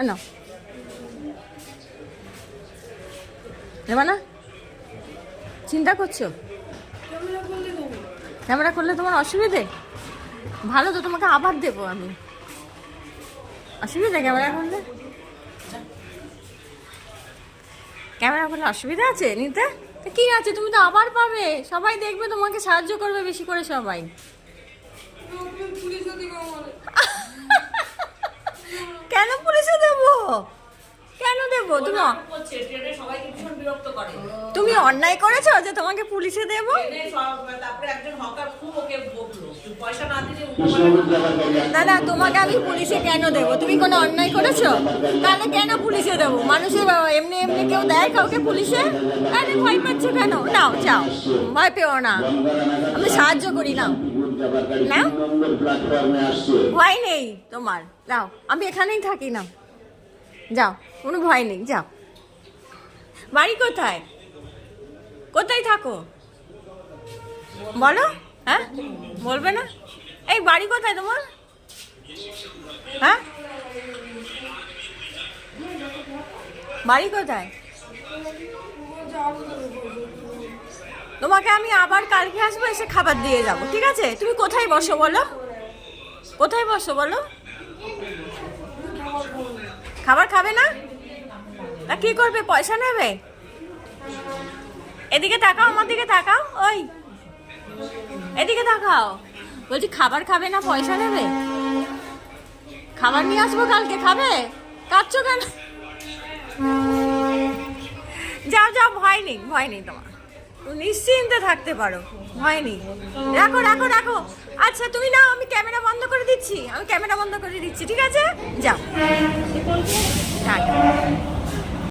না নেবা না? চিন্তা করছো? ক্যামেরা করলে তোমার অসুবিধে? ভালো তো, তোমাকে আবার দেবো আমি। অসুবিধা ক্যামেরা করলে? ক্যামেরা করলে অসুবিধা আছে নিতে? তা কি আছে, তুমি তো আবার পাবে, সবাই দেখবে, তোমাকে সাহায্য করবে বেশি করে সবাই। কেন পুলিশে দেবো? কেন দেবো? তুমি অন্যায় করেছো যে তোমাকে পুলিশে দেবো? দাদা, তোমাকে আমি পুলিশে কেন দেবো? তুমি কোনো অন্যায় করেছো? তাহলে কেন পুলিশে দেবো? মানুষের এমনি এমনি কেউ দেয় কাউকে পুলিশে? তাহলে ভয় পাচ্ছ কেন? নাও যাও, ভয় পেও না, আমি সাহায্য করি। নাও নাও, ভয় নেই তোমার, যাও, আমি এখানেই থাকি। নাও যাও, কোনো ভয় নেই, যাও। বাড়ি কোথায়? কোথায় থাকো বলো? হ্যাঁ বলবে না? এই বাড়ি কোথায় তোমার? হ্যাঁ বাড়ি কোথায়? তোমাকে আমি আবার কালকে আসবো, এসে খাবার দিয়ে যাবো, ঠিক আছে? তুমি কোথায় বসো বলো? কোথায় বসো বলো? খাবার খাবে না? তা কি করবে, পয়সা নেবে? এদিকে তাকাও, আমার দিকে তাকাও, ওই এদিকে তাকাও। বলছি খাবার খাবে না, পয়সা নেবে? খাবার নিয়ে আসবো কালকে, খাবে? কাঁদছো কেন? যাও যাও, ভয় নেই, ভয় নেই তোমার, তুমি নিশ্চিন্তে থাকতে পারো, ভয় নেই। রাখো রাখো রাখো। আচ্ছা তুমি নাও, আমি ক্যামেরা বন্ধ করে দিচ্ছি, ঠিক আছে? যাও।